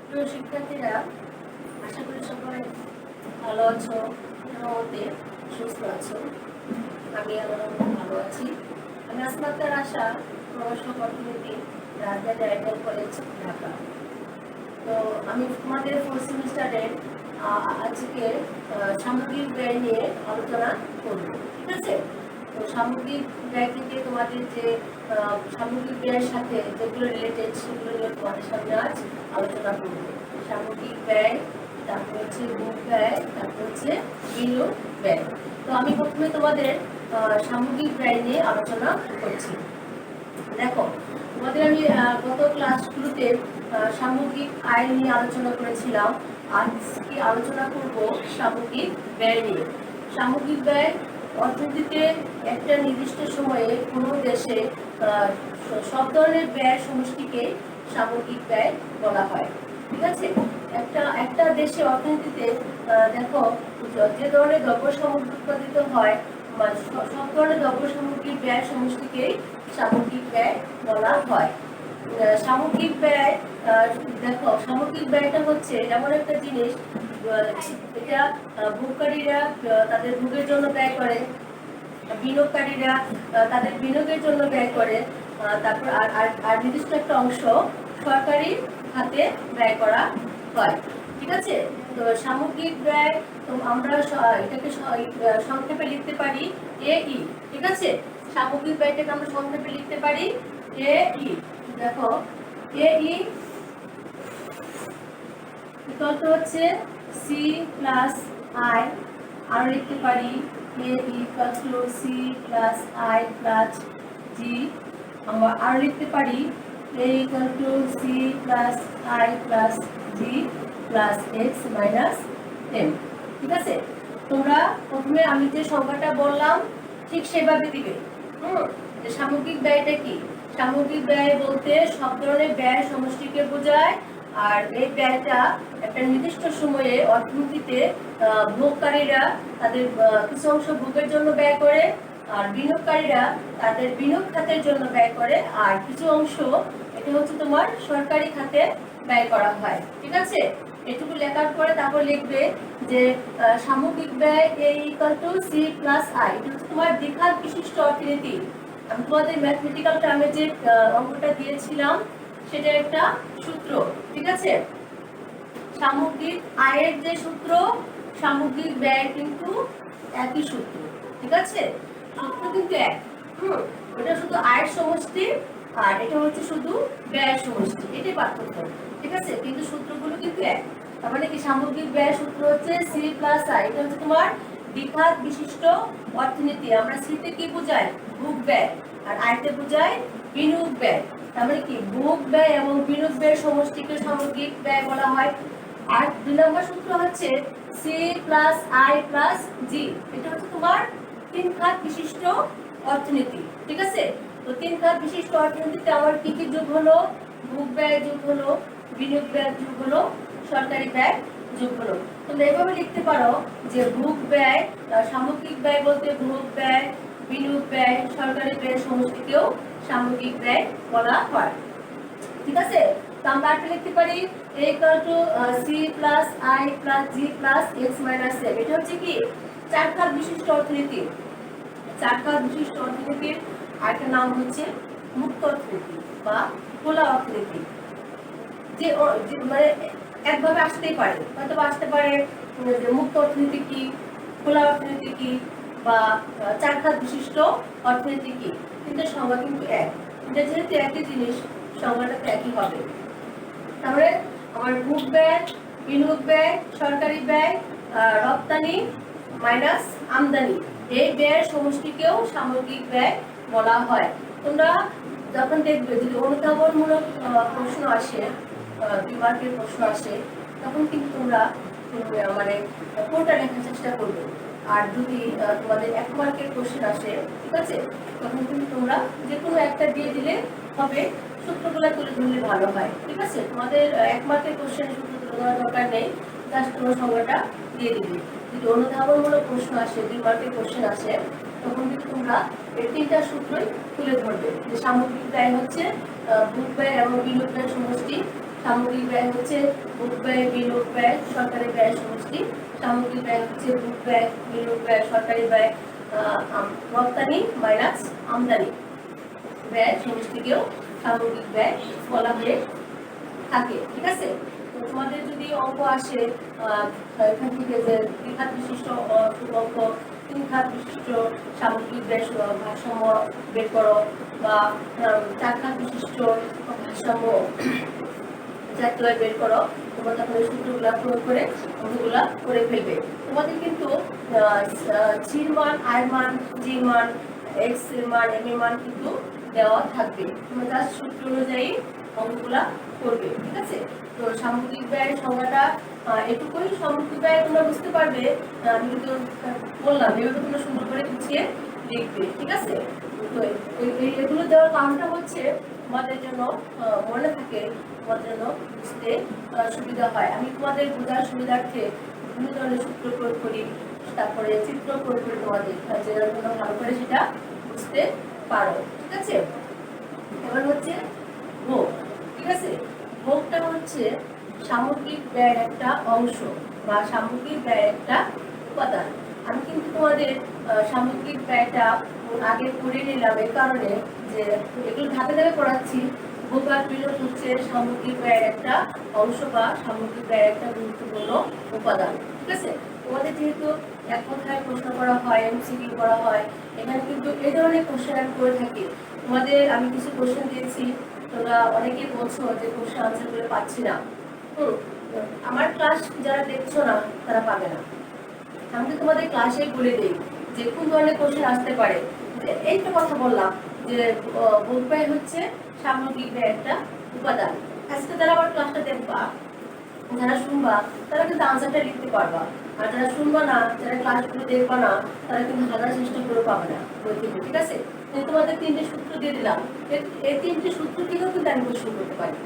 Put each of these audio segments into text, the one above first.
প্রিয় শিক্ষার্থীরা, আশা করি সবাই ভালো আছো, মতে সুস্থ আছো। আমি আমার ভালো আছি। আমি আসমা আক্তার আশা, প্রভাষক অর্থনীতি, রাজা ডাইরেক্টর কলেজ, ঢাকা। তো আমি তোমাদের ফোর্থ সেমিস্টারের আজকে সামগ্রিক ব্যয় নিয়ে আলোচনা করব, ঠিক আছে? তো সামগ্রিক ব্যয় থেকে তোমাদের যে সামগ্রিক ব্যয়ের সাথে যেগুলো রিলেটেড সেগুলো নিয়ে তোমাদের সামনে আজ আলোচনা করব। সামগ্রিক ব্যয়, তারপর হচ্ছে মুখ ব্যয়, তারপর হচ্ছে বিনিয়োগ ব্যয়। তো আমি প্রথমে তোমাদের সামগ্রিক ব্যয় নিয়ে আলোচনা করছি। দেখো, তোমাদের আমি গত ক্লাসগুলোতে সামগ্রিক আয় নিয়ে আলোচনা করেছিলাম। আজকে আলোচনা করব সামগ্রিক ব্যয় নিয়ে। সামগ্রিক ব্যয় অর্থনীতিতে একটা নির্দিষ্ট সময়ে কোনো দেশে সব ধরনের ব্যয়ের সমষ্টিকে সামগ্রিক ব্যয় বলা হয়, ঠিক আছে? একটা দেশে অর্থনীতিতে দেখো, যে ধরনের দ্রব্য সামগ্রী উৎপাদিত হয়, সব ধরনের দ্রব্য সামগ্রীর ব্যয় সমষ্টিকেই সামগ্রিক ব্যয় বলা হয়। সামগ্রিক ব্যয়, দেখো, সামগ্রিক ব্যয়টা হচ্ছে এমন একটা জিনিস, এটা ভোগকারীরা তাদের ভোগের জন্য ব্যয় করে, বিনিয়োগকারীরা তাদের বিনিয়োগের জন্য ব্যয় করে, তারপর আর নির্দিষ্ট একটা অংশ সরকারি খাতে ব্যয় করা হয়, ঠিক আছে? তো সামগ্রিক ব্যয়, তো আমরা এটাকে সংক্ষেপে লিখতে পারি এই, ঠিক আছে? সামগ্রিক ব্যয়টাকে আমরা সংক্ষেপে লিখতে পারি এই। দেখো, এই বিকল্প হচ্ছে সি প্লাস আই, আর লিখতে পারি A equal to C plus I plus G. আমরা আর লিখতে পারি A equal to C plus I plus G plus X minus M, ঠিক আছে? তোমরা প্রথমে আমি যে সংখ্যাটা বললাম ঠিক সেভাবে দিবে। সামগ্রিক ব্যয়টা কি? সামগ্রিক ব্যয় বলতে সব ধরনের ব্যয় সমষ্টিকে বোঝায়, আর এই ব্যয়টা একটা নির্দিষ্ট সময়ে অর্থনীতিতে ভোগকারীরা তাদের কিছু অংশ ভোগের জন্য ব্যয় করে, আর বিনিয়োগকারীরা তাদের বিনিয়োগ খাতের জন্য ব্যয় করে, আর কিছু অংশ এটা হচ্ছে তোমার সরকারি খাতে ব্যয় করা হয়, ঠিক আছে? এটুকু লেখার পরে তারপর লিখবে যে সামগ্রিক ব্যয় A equal to C plus I. এটা হচ্ছে তোমার দ্বিঘাত বিশিষ্ট অর্থনীতি। আমি তোমাদের ম্যাথমেটিক্যাল টার্মে যে অঙ্কটা দিয়েছিলাম সেটা একটা সূত্র, ঠিক আছে? সামগ্রিক আয়ের যে সূত্র, সামগ্রিক ব্যয় কিন্তু একই সূত্র, ঠিক আছে? সূত্র কিন্তু এক। এটা শুধু আয়ের সমষ্টি, আর এটা হচ্ছে শুধু ব্যয়ের সমষ্টি, এটাই পার্থক্য, ঠিক আছে? কিন্তু সূত্রগুলো কিন্তু এক। তার মানে কি, সামগ্রিক ব্যয় সূত্র হচ্ছে সি প্লাস আই। এটা হচ্ছে তোমার দ্বিঘাত বিশিষ্ট অর্থনীতি। আমরা সিতে কি বোঝাই? ভোগ ব্যয়, আর আয়তে বোঝাই বিনিয়োগ ব্যয়। তার মানে কি, ভোগ ব্যয় এবং বিনিয়োগ ব্যয়ের সমষ্টিকে সামগ্রিক ব্যয় বলা হয়। আর 2 নম্বর সূত্র হচ্ছে সি প্লাস আই প্লাস জি। এটা হচ্ছে তোমার 3 খাত বিশিষ্ট অর্থনীতি, ঠিক আছে? তো 3 খাত বিশিষ্ট অর্থনীতিতে আমার কি কি যোগ হলো? ভোগ ব্যয় যোগ হলো, বিনিয়োগ ব্যয় যোগ হলো, সরকারি ব্যয় যোগ হলো। তোমরা এভাবে লিখতে পারো যে ভোগ ব্যয়, সামগ্রিক ব্যয় বলতে ভোগ ব্যয়, বিনিয়োগ ব্যয়, সরকারি ব্যয় সমষ্টিকেও সামগ্রিক ব্যয় বলা হয়, ঠিক আছে? তো আমরা আরেকটা লিখতে পারি a equal to c plus i plus g plus x minus m। এটা হচ্ছে কি, 4 খাত বিশিষ্ট অর্থনীতি। 4 খাত বিশিষ্ট অর্থনীতির আরেকটা নাম হচ্ছে মুক্ত অর্থনীতি বা খোলা অর্থনীতি। যে মানে একভাবে আসতেই পারে, হয়তো আসতে পারে যে মুক্ত অর্থনীতি কি, খোলা অর্থনীতি কি, বা 4 খাত বিশিষ্ট অর্থনীতি কি, কিন্তু সংজ্ঞা কিন্তু এক। এটা যেহেতু একই জিনিস, সংজ্ঞাটা তো একই হবে। তাহলে আমার ভোগ ব্যয়, বিনিয়োগ ব্যয়, সরকারি ব্যয়, রপ্তানি মাইনাস আমদানি, এই ব্যয়ের সমষ্টিকেও সামগ্রিক ব্যয় বলা হয়। তোমরা যখন দেখবে যদি অনুধাবনমূলক প্রশ্ন আসে, 2 মার্কের প্রশ্ন আসে, তখন কিন্তু তোমরা মানে কোনটা লেখার চেষ্টা করবে। আর যদি তোমাদের 1 মার্কের কোশ্চেন আসে, ঠিক আছে, তখন কিন্তু তোমরা যে কোনো একটা দিয়ে দিলে হবে। সূত্রগুলো তুলে ধরলে ভালো হয়, ঠিক আছে? তোমাদের 1 মার্কের কোশ্চেন সূত্র তুলে ধরার দরকার নেই, জাস্ট তোমার সংজ্ঞাটা দিয়ে দিবে। যদি অনুধাবনমূলক প্রশ্ন আসে, 2 মার্কের কোশ্চেন আসে, তখন কিন্তু তোমরা এই 3টা সূত্রই তুলে ধরবে। যে সামগ্রিক ব্যয় হচ্ছে ভোগ ব্যয় এবং বিনিয়োগ ব্যয়ের সমষ্টি, সামগ্রিক ব্যয় হচ্ছে ভোগ ব্যয় বিনিয়োগ ব্যয় সরকারি ব্যয় সমষ্টি। সামগ্রিক ব্যয় হচ্ছে ভোগ ব্যয় বিনিয়োগ ব্যয় সরকারি ব্যয় রপ্তানি মাইনাস আমদানি ব্যয় সমষ্টিকেও সামগ্রিক ব্যয় বলা হয়ে থাকে। ঠিক আছে, তো তোমাদের যদি অঙ্ক আসে এখান থেকে যে দ্বিঘাত বিশিষ্ট অঙ্ক, তিন ঘাত বিশিষ্ট সামগ্রিক ব্যয় ভারসাম্য বের করো, বা চার ঘাত বিশিষ্ট ভারসাম্য জাতীয় বের করো, তোমরা তখন এই সূত্রগুলা প্রয়োগ করে অঙ্কগুলা করে ফেলবে। তোমাদের কিন্তু সির মান, আয়ের মান, জির মান, এক্স এর মান, এম এর মান কিন্তু দেওয়া থাকবে। তোমরা জাস্ট সূত্র অনুযায়ী অঙ্কগুলা করবে। ঠিক আছে, তো সামগ্রিক ব্যয়ের সংজ্ঞাটা এটুকুই। সামগ্রিক ব্যয় তোমরা বুঝতে পারবে, আমি কিন্তু বললাম এভাবে তোমরা সুন্দর করে গুছিয়ে লিখবে। ঠিক আছে, তো এগুলো দেওয়ার কারণটা হচ্ছে তোমাদের জন্য মনে থাকে, তোমাদের জন্য বুঝতে সুবিধা হয়। আমি তোমাদের বোঝার সুবিধার্থে বিভিন্ন ধরনের সূত্র প্রয়োগ করি, তারপরে চিত্র প্রয়োগ করি তোমাদের, যেটা তোমরা ভালো করে সেটা বুঝতে পারো। ঠিক আছে, এবার হচ্ছে ভোগ। ঠিক আছে, ভোগটা হচ্ছে সামগ্রিক ব্যয়ের একটা অংশ বা সামগ্রিক ব্যয়ের একটা উপাদান। আমি কিন্তু তোমাদের সামগ্রিক ব্যয়টা আগে করে নিলাম এই কারণে যে এগুলো ধাপে ধাপে পড়াচ্ছি। ভোগ আর বিনিয়োগ হচ্ছে সামগ্রিক ব্যয়ের একটা অংশ বা সামগ্রিক ব্যয়ের একটা গুরুত্বপূর্ণ উপাদান। ঠিক আছে, তোমাদের যেহেতু এক কথায় প্রশ্ন করা হয়, এমসিকিউ করা হয়, এখানে কিন্তু এই ধরনের কোশ্চেন আমি করে থাকি। তোমাদের আমি কিছু কোশ্চেন দিয়েছি, তোমরা অনেকেই বলছো যে কোশ্চেন আনসার করে পাচ্ছি না। আমার ক্লাস যারা দেখছো না তারা পাবে না। আমি তোমাদের ক্লাসে বলে দিই যে কোন ধরনের কোশ্চেন আসতে পারে। এইটা কথা বললাম যে ভোগ ব্যয় হচ্ছে সামগ্রিক ব্যয়ের একটা উপাদান। আজকে যারা আমার ক্লাসটা দেখবা, যারা শুনবা, তারা কিন্তু আনসারটা লিখতে পারবা। আর যারা শুনবা না, যারা ক্লাসগুলো দেখবা না, তারা কিন্তু হাজার চেষ্টা করে পাবে না বই থেকে। ঠিক আছে, তোমাদের তিনটে সূত্র দিয়ে দিলাম, এই তিনটে সূত্র থেকেও কিন্তু আমি কোশ্চেন করতে পারি।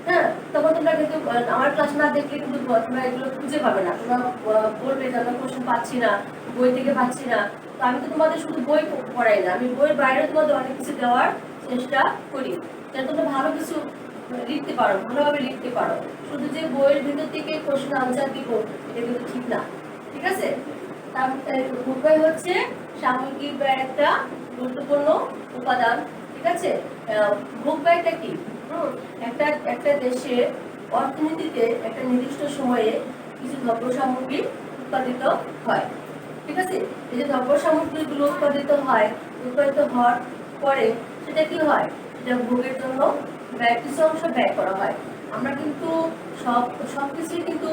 হ্যাঁ, তখন তোমরা কিন্তু আমার ক্লাস না দেখলে কিন্তু তোমরা এগুলো খুঁজে পাবে না। তোমরা বলবে যে আমরা কোশ্চেন পাচ্ছি না, বই থেকে পাচ্ছি না। তো আমি তো তোমাদের শুধু বই পড়াই না, আমি বইয়ের বাইরে তোমাদের অনেক কিছু দেওয়ার চেষ্টা করি, যাতে তোমরা ভালো কিছু লিখতে পারো, ভালোভাবে লিখতে পারো। শুধু যে বইয়ের ভিতর থেকে কোশ্চেন আনসার দিব এটা কিন্তু ঠিক না। ঠিক আছে, তার উপায় হচ্ছে সামগ্রিক ব্যয়ের একটা গুরুত্বপূর্ণ উপাদান। ঠিক আছে, ভোগ ব্যয়টা কি? একটা দেশে অর্থনীতিতে একটা নির্দিষ্ট সময়ে কিছু দ্রব্য সামগ্রী উৎপাদিত হয়। ঠিক আছে, এই যে দ্রব্য সামগ্রীগুলো উৎপাদিত হওয়ার পরে সেটা কি হয়, সেটা ভোগের জন্য কিছু অংশ ব্যয় করা হয়। আমরা কিন্তু সবকিছুই কিন্তু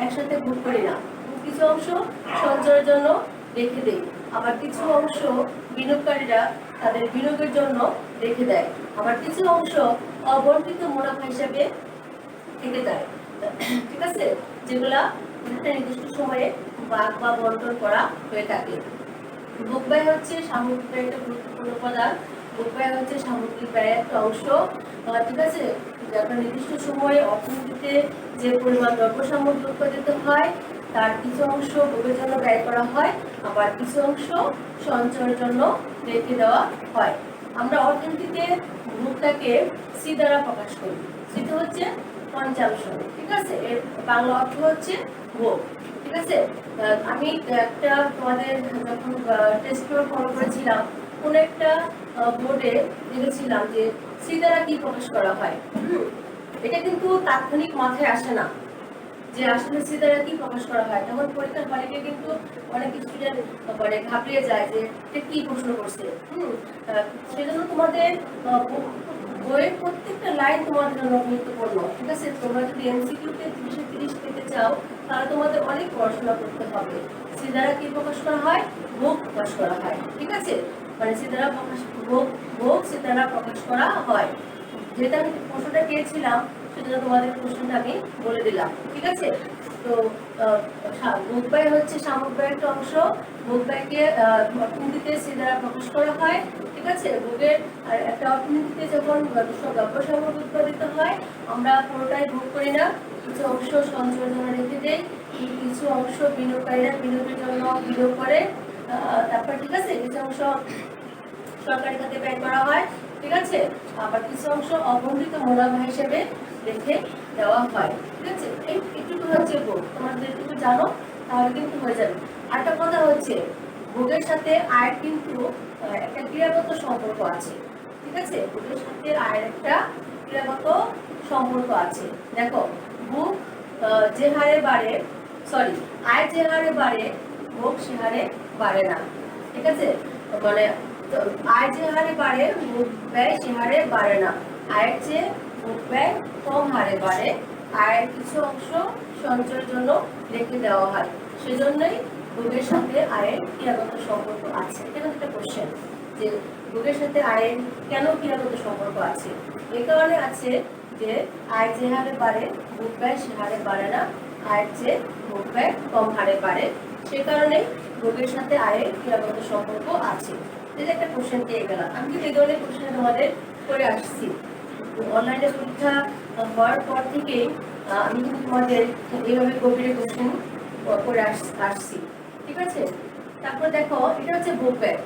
একসাথে ভোগ করি না। কিছু অংশ সঞ্চয়ের জন্য রেখে দেই, আবার কিছু অংশ বিনিয়োগকারীরা তাদের বিনিয়োগের জন্য রেখে দেয়, আবার কিছু অংশ অবন্টিত মুনাফা হিসাবে থেকে যায়। ঠিক আছে, যেগুলা একটা নির্দিষ্ট সময়ে ভাগ বা বন্টন করা হয়ে থাকে। ভোগ ব্যয় হচ্ছে সামগ্রিক ব্যয়ের একটা গুরুত্বপূর্ণ উপাদান। ভোগ ব্যয় হচ্ছে সামগ্রিক ব্যয়ের একটা অংশ। ঠিক আছে, একটা নির্দিষ্ট সময়ে অর্থনীতিতে যে পরিমাণ দ্রব্য সামগ্রী উৎপাদিত হয় তার কিছু অংশ ভোগের জন্য ব্যয় করা হয়, আবার কিছু অংশ সঞ্চয়ের জন্য রেখে দেওয়া হয়। আমরা অর্থনীতিতে ভোগটাকে সি দ্বারা প্রকাশ করি। সেটা হচ্ছে কনজাম্পশন। ঠিক আছে, এর বাংলা অর্থ হচ্ছে ভোগ। ঠিক আছে, আমি একটা তোমাদের যখন টেস্ট পেপার ফলো করেছিলাম, কোন একটা বোর্ডে দেখেছিলাম যে সি দ্বারা কি প্রকাশ করা হয়। এটা কিন্তু তাৎক্ষণিক মাথায় আসে না যে আসলে সি দ্বারা কি প্রকাশ করা হয়। তখন পরীক্ষার হলে কিন্তু অনেক স্টুডেন্ট মানে ঘাবড়িয়ে যায় যে এটা কি প্রশ্ন করছে। সেজন্য তোমাদের বইয়ের প্রত্যেকটা লাইন তোমাদের জন্য গুরুত্বপূর্ণ। ঠিক আছে, তোমরা যদি এমসিকিউতে 30 পেতে চাও তাহলে তোমাদের অনেক পড়াশোনা করতে হবে। সি দ্বারা কি প্রকাশ করা হয়? ভোগ প্রকাশ করা হয়। ঠিক আছে, মানে সি দ্বারা ভোগ সি দ্বারা প্রকাশ করা হয়। যেটা আমি প্রশ্নটা পেয়েছিলাম সেটা তোমাদের প্রশ্নটা আমি বলে দিলাম। ঠিক আছে, তো ভোগ ব্যয় হচ্ছে সামগ্রিক ব্যয়ের একটা অংশ। ভোগ ব্যয়কে অর্থনীতিতে সি দ্বারা প্রকাশ করা হয়। ঠিক আছে, ভোগের একটা অর্থনীতিতে যখন দ্রব্য সামগ্রী উৎপাদিত হয় আমরা পুরোটাই ভোগ করি না, কিছু অংশ সঞ্চয়ের জন্য রেখে দেই, কিছু অংশ বিনিয়োগকারীরা বিনিয়োগের জন্য বিনিয়োগ করে। তারপর ঠিক আছে, কিছু অংশ সরকারি খাতে ব্যয় করা হয়। ঠিক ঠিক আছে। আবার কিছু অংশ অবন্ধিত মুনাফা হিসেবে রেখে দেওয়া হয়, ঠিক আছে। এইটুকু হচ্ছে ভোগ, তোমরা যেটুকু জানো তাহলে কিন্তু হয়ে যাবে। আরেকটা কথা হচ্ছে, ভোগের সাথে আয়ের কিন্তু একটা ক্রিয়াগত সম্পর্ক আছে, ঠিক আছে। ভোগের সাথে আয়ের একটা ক্রিয়াগত সম্পর্ক আছে। দেখো, ভোগ যে হারে বাড়ে, সরি, আয় যে হারে বাড়ে ভোগ সে হারে বাড়ে না, ঠিক আছে। মানে আয় যে হারে বাড়ে ভোগ ব্যয় সে হারে বাড়ে না। আয়ের চেয়ে ভোগ ব্যয় কম হারে বাড়ে। আয়ের কিছু অংশ সঞ্চয়ের জন্য রেখে দেওয়া হয়, সেজন্যই ভোগের সাথে আয়ের ক্রিয়াগত সম্পর্ক আছে। এটা কিন্তু একটা কোশ্চেন, যে ভোগের সাথে আয়ের কেন ক্রিয়াগত সম্পর্ক আছে। এই কারণে আছে যে আয় যে হারে বাড়ে ভোগ ব্যয় সে হারে বাড়ে না, আয়ের চেয়ে ভোগ ব্যয় কম হারে বাড়ে, সে কারণে ভোগের সাথে আয়ের ক্রিয়াগত সম্পর্ক আছে। এই যে একটা কোশ্চেন পেয়ে গেলাম। আমি কিন্তু এই ধরনের কোশ্চেন তোমাদের করে আসছি অনলাইনে পরীক্ষা হওয়ার পর থেকেই। আমি কিন্তু তোমাদের এইভাবে গভীরে কোশ্চেন করে আসছি, ঠিক আছে। তারপর দেখো, এটা হচ্ছে ভোগ ব্যয়।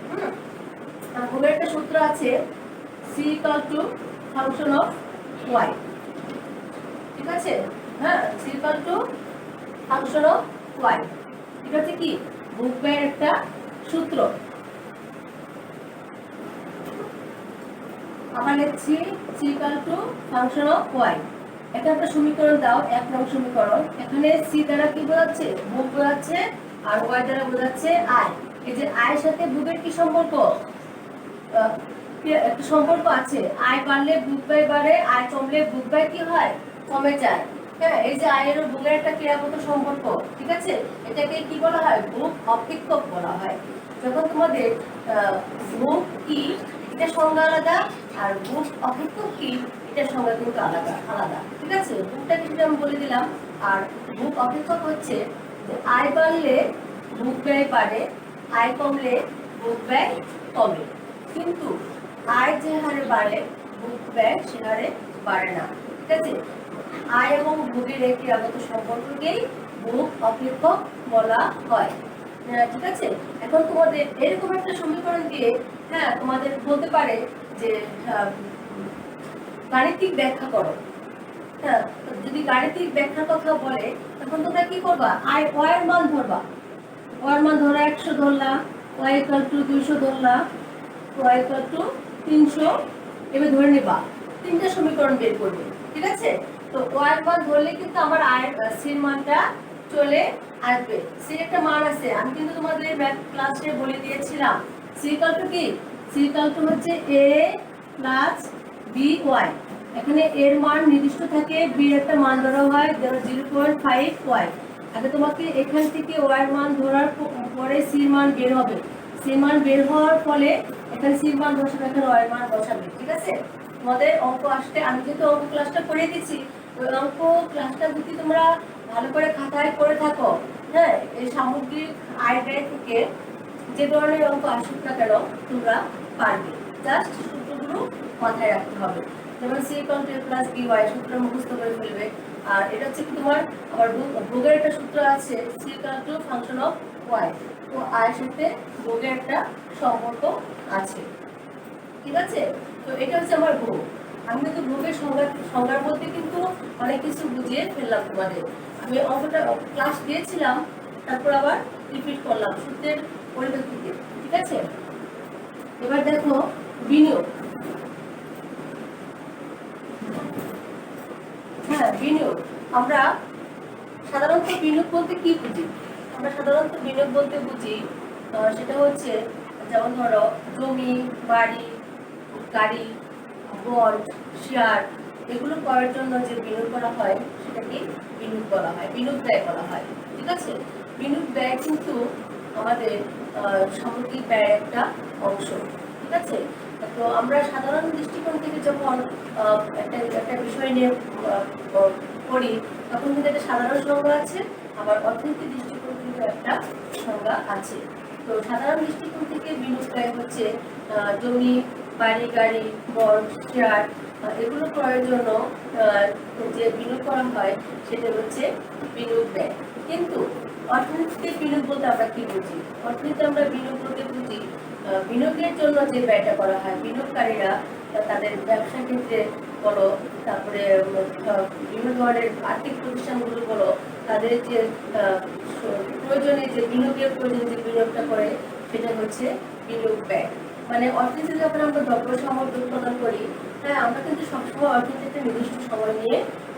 ভোগের একটা সূত্র আছে, C equal to function of Y, ঠিক আছে। হ্যাঁ, C equal to function of Y, এটা হচ্ছে কি ভোগ ব্যয়ের একটা সূত্র। আমরা লিখছি C equal to function of Y. এটা একটা সমীকরণ দাও, 1 নং সমীকরণ। এখানে সি দ্বারা কি বোঝাচ্ছে, ভোগ বোঝাচ্ছে, আর ওয়াই দ্বারা বোঝাচ্ছে আয়। এই যে আয়ের সাথে ভোগের কি সম্পর্ক, একটা সম্পর্ক আছে। আয় বাড়লে ভোগ ব্যয় বাড়ে, আয় কমলে ভোগ ব্যয় কি হয়, কমে যায়। হ্যাঁ, এই যে আয়ের ও ভোগের একটা ক্রিয়াগত সম্পর্ক, ঠিক আছে। এটাকে কি বলা হয়, ভোগ অপেক্ষক বলা হয়। যখন তোমাদের ভোগ কি এটা সংজ্ঞা আলাদা, আর ভোগ অপেক্ষক কি এটা সংজ্ঞা কিন্তু আলাদা আলাদা, ঠিক আছে। ভোগটা কিন্তু আমি বলে দিলাম। আর ভোগ অপেক্ষক হচ্ছে যে আয় বাড়লে ভোগ ব্যয় বাড়ে, আয় কমলে ভোগ ব্যয় কমে, কিন্তু আয় যে হারে বাড়ে ভোগ ব্যয় সে হারে বাড়ে না, ঠিক আছে। আয় এবং ভোগের এই ক্রিয়াগত সম্পর্ককেই ভোগ অপেক্ষক বলা হয়, ঠিক আছে। এখন তোমাদের এরকম একটা সমীকরণ দিয়ে, হ্যাঁ, তোমাদের বলতে পারে যে গাণিতিক ব্যাখ্যা করো। হ্যাঁ, যদি গাণিতিক ব্যাখ্যার কথা বলে তখন তোমরা কি করবা, আয় ওয়ার মান ধরবা। ওয়ার মান ধরা 100 ধরলাম, ওয়াই ইকুয়াল টু 200 ধরলাম, ওয়াই ইকুয়াল টু 300, এবার ধরে নেবা। তিনটা সমীকরণ বের করবে, ঠিক আছে। তো ওয়ার মান ধরলে কিন্তু আমার আয়ের সির মানটা চলে আসবে। সির একটা মান আছে, আমি কিন্তু তোমাদের ম্যাথ ক্লাসে বলে দিয়েছিলাম। সি ইকুয়াল টু কি, সি ইকুয়াল টু হচ্ছে এ প্লাস বি ওয়াই। এখানে এর মান নির্দিষ্ট থাকে, বি এর একটা মান ধরা হয় 0.5 ওয়াই। আগে তোমাকে এখান থেকে ওয়াই এর মান ধরার পরে সি এর মান বের হবে। সি এর মান বের হওয়ার ফলে এখানে সি এর মান বসাবে, এখানে ওয়াই এর মান বসাবে, ঠিক আছে। তোমাদের অঙ্ক আসতে আমি যেহেতু অঙ্ক ক্লাসটা করে দিচ্ছি, ওই অঙ্ক ক্লাসটা যদি তোমরা ভালো করে খাতায় করে থাকো, হ্যাঁ, এই সামগ্রিক আয় ব্যয় থেকে যে ধরনের অঙ্ক আসুক না কেন তোমরা পারবে। জাস্ট সূত্রগুলো মাথায় রাখতে হবে। যেমন C equal to A plus B Y সূত্র মুখস্থ করে ফেলবে। আর এটা হচ্ছে কি তোমার আবার ভোগের একটা সূত্র আছে, C equal to function of Y. তো আয়ের সাথে ভোগের একটা সম্পর্ক আছে, ঠিক আছে। তো এটা হচ্ছে আমার ভোগ। আমি কিন্তু ভোগের সংজ্ঞার মধ্যে কিন্তু অনেক কিছু বুঝিয়ে ফেললাম তোমাদের। আমি অঙ্কটা ক্লাস দিয়েছিলাম, তারপর আবার রিপিট করলাম সূত্রের পরিপ্রেক্ষিতে, ঠিক আছে। এবার দেখো বিনিয়োগ। হ্যাঁ, বিনিয়োগ। আমরা সাধারণত বিনিয়োগ বলতে কি বুঝি, আমরা সাধারণত বিনিয়োগ বলতে বুঝি সেটা হচ্ছে, যেমন ধরো জমি, বাড়ি, গাড়ি, বন্ড, শেয়ার, এগুলো করার জন্য যে বিনিয়োগ করা হয় সেটাকে বিনিয়োগ বলা হয়, বিনিয়োগ ব্যয় বলা হয়, ঠিক আছে। বিনিয়োগ ব্যয় কিন্তু আমাদের সামগ্রিক ব্যয়ের একটা অংশ, ঠিক আছে। তো আমরা সাধারণ দৃষ্টিকোণ থেকে যখন একটা বিষয় নিয়ে পড়ি, তখন কিন্তু একটা সাধারণ সংজ্ঞা আছে, আবার অর্থনৈতিক দৃষ্টিকোণ কিন্তু একটা সংজ্ঞা আছে। তো সাধারণ দৃষ্টিকোণ থেকে বিনিয়োগ ব্যয় হচ্ছে জমি, বাড়ি, গাড়ি, বন্ড, শেয়ার, এগুলো করার জন্য যে বিনিয়োগ করা হয় সেটা হচ্ছে বিনিয়োগ ব্যয়। কিন্তু অর্থনীতিতে বিনিয়োগ বলতে আমরা কি বুঝি, অর্থনীতিতে আমরা বিনিয়োগ বলতে বুঝি বিনিয়োগের জন্য যে ব্যয়টা করা হয়, বিনিয়োগকারীরা তাদের ব্যবসা ক্ষেত্রে বলো, তারপরে বিভিন্ন ধরনের আর্থিক প্রতিষ্ঠানগুলো বলো, তাদের যে প্রয়োজনে যে বিনিয়োগের প্রয়োজনে যে বিনিয়োগটা করে সেটা হচ্ছে বিনিয়োগ ব্যয়। মানে অর্থনীতি যখন আমরা দ্রব্য সামগ্রী উৎপাদন করি, হ্যাঁ, আমরা কিন্তু সবসময় অর্থনীতিতে নির্দিষ্ট সময় নিয়ে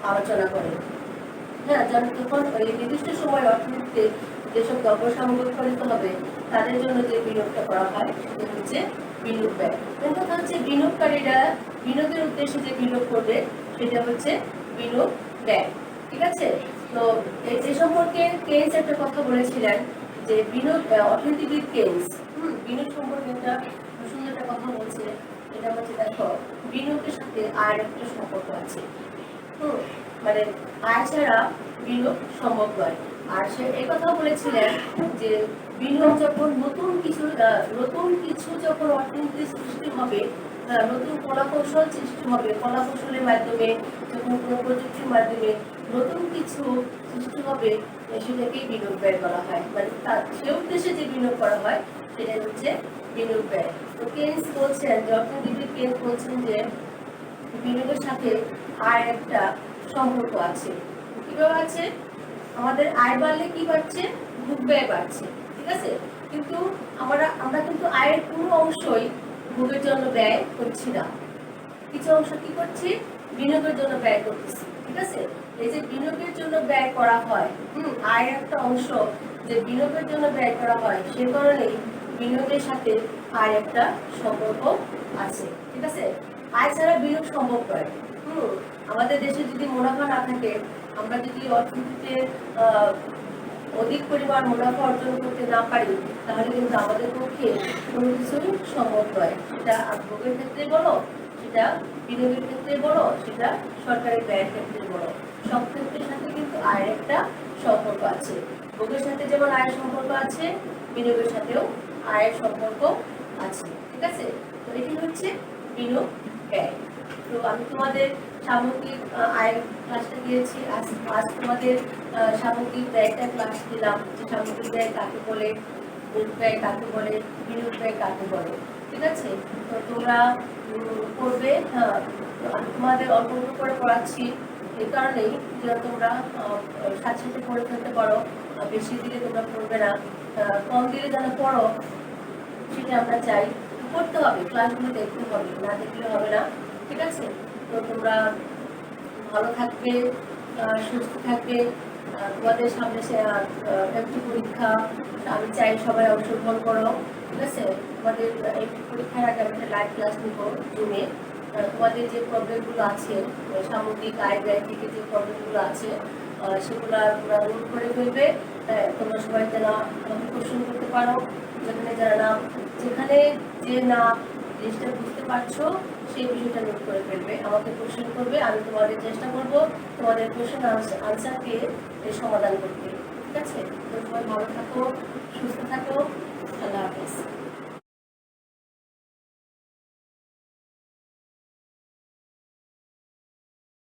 আলোচনা করি। হ্যাঁ, যখন ওই নির্দিষ্ট সময় অর্থনীতিতে যেসব দ্রব্য সামগ্রী উৎপাদিত হবে তাদের জন্য যে বিনিয়োগটা করা হয় সেটা হচ্ছে বিনিয়োগ ব্যয়। মেন কথা হচ্ছে বিনিয়োগকারীরা বিনিয়োগের উদ্দেশ্যে যে বিনিয়োগ করবে সেটা হচ্ছে বিনিয়োগ ব্যয়। ঠিক আছে? তো এই সম্পর্কে কেইন্স একটা কথা বলেছিলেন যে বিনিয়োগ, অর্থনীতিবিদ কেইন্স বিনিয়োগ সম্পর্কে একটা সুন্দর একটা কথা বলছে। এটা হচ্ছে দেখো, বিনিয়োগের সাথে আয়ের একটা সম্পর্ক আছে। মানে আয় ছাড়া বিনিয়োগ সম্ভব নয়। আর সে এই কথা বলেছিলেন যে বিনিয়োগ যখন নতুন কিছু যখন অর্থনীতি সৃষ্টি হবে, নতুন কলাকৌশল সৃষ্টি হবে, কলাকৌশলের মাধ্যমে যখন কোনো প্রযুক্তির মাধ্যমে নতুন কিছু সৃষ্টি হবে, সেটাকেই বিনিয়োগ ব্যয় বলা হয়। মানে সে উদ্দেশ্যে যে বিনিয়োগ করা হয় সেটাই হচ্ছে বিনিয়োগ ব্যয়। তো কেইন্স বলছেন, যে অর্থনীতিবিদ কেইন্স বলছেন যে বিনিয়োগের সাথে আয়ের একটা সম্পর্ক আছে। কিভাবে আছে? আমাদের আয় বাড়লে কি বাড়ছে? ভোগ ব্যয় বাড়ছে। ঠিক আছে? কিন্তু আমরা কিন্তু আয়ের কোনো অংশই ভোগের জন্য ব্যয় করছি না। কিছু অংশ কি করছি? বিনিয়োগের জন্য ব্যয় করতেছি। ঠিক আছে? এই যে বিনিয়োগের জন্য ব্যয় করা হয়, আয়ের একটা অংশ যে বিনিয়োগের জন্য ব্যয় করা হয়, সে কারণেই বিনিয়োগের সাথে আয়ের একটা সম্পর্ক আছে। ঠিক আছে? আয় ছাড়া বিনিয়োগ সম্ভব নয়। আমাদের দেশে যদি মুনাফা না থাকে, আমরা যদি অর্থনীতিতে অধিক পরিমাণ মুনাফা অর্জন করতে না পারি, তাহলে কিন্তু আমাদের পক্ষে কোনো কিছুই সম্ভব নয়। সেটা ভোগের ক্ষেত্রে বলো, সেটা বিনিয়োগের ক্ষেত্রে বলো, সেটা সরকারি ব্যয়ের ক্ষেত্রে বলো, সব ক্ষেত্রের সাথে কিন্তু আয়ের একটা সম্পর্ক আছে। ভোগের সাথে যেমন আয়ের সম্পর্ক আছে, বিনিয়োগের সাথেও আয়ের সম্পর্ক আছে। ঠিক আছে? তো এটি হচ্ছে বিনিয়োগ ব্যয়। তো আমি তোমাদের সামগ্রিক আয়ের ক্লাসটা দিয়েছি। আজ তোমাদের সামগ্রিক ব্যয়টা ক্লাস দিলাম, যে সামগ্রিক ব্যয় কাকে বলে, ভোগ ব্যয় কাকে বলে, বিনিয়োগ ব্যয় কাকে বলে। ঠিক আছে? তো তোমরা পড়বে। আমি তোমাদের অল্প অল্প করে পড়াচ্ছি এই কারণেই যে তোমরা সাথে সাথে পড়ে ফেলতে পারো। বেশি দিলে তোমরা পড়বে না, কম দিলে যেন পড়ো সেটা আমরা চাই। পড়তে হবে, ক্লাসগুলো দেখতে হবে, না দেখলে হবে না। ঠিক আছে? তো তোমরা ভালো থাকবে, সুস্থ থাকবে। তোমাদের সামনে একটি পরীক্ষা, আমি চাই সবাই অংশগ্রহণ করো। ঠিক আছে? তোমাদের এই পরীক্ষার আগে আমি একটা লাইভ ক্লাস নিব জুমে। তোমাদের যে প্রবলেমগুলো আছে, সামগ্রিক আয় ব্যয় থেকে যে প্রবলেমগুলো আছে, সেগুলো তোমরা নোট করে ফেলবে। তোমরা সবাই যেন আমাকে কোশ্চেন করতে পারো। যেখানে যে না জিনিসটা বুঝতে পারছো সেই বিষয়টা নোট করে ফেলবে, আমাকে কোশ্চেন করবে। আমি তোমাদের চেষ্টা করব তোমাদের কোশ্চেন আনসার দিয়ে এর সমাধান করতে। ঠিক আছে? তো সবাই ভালো থাকো, সুস্থ থাকো। আল্লাহ হাফেজ।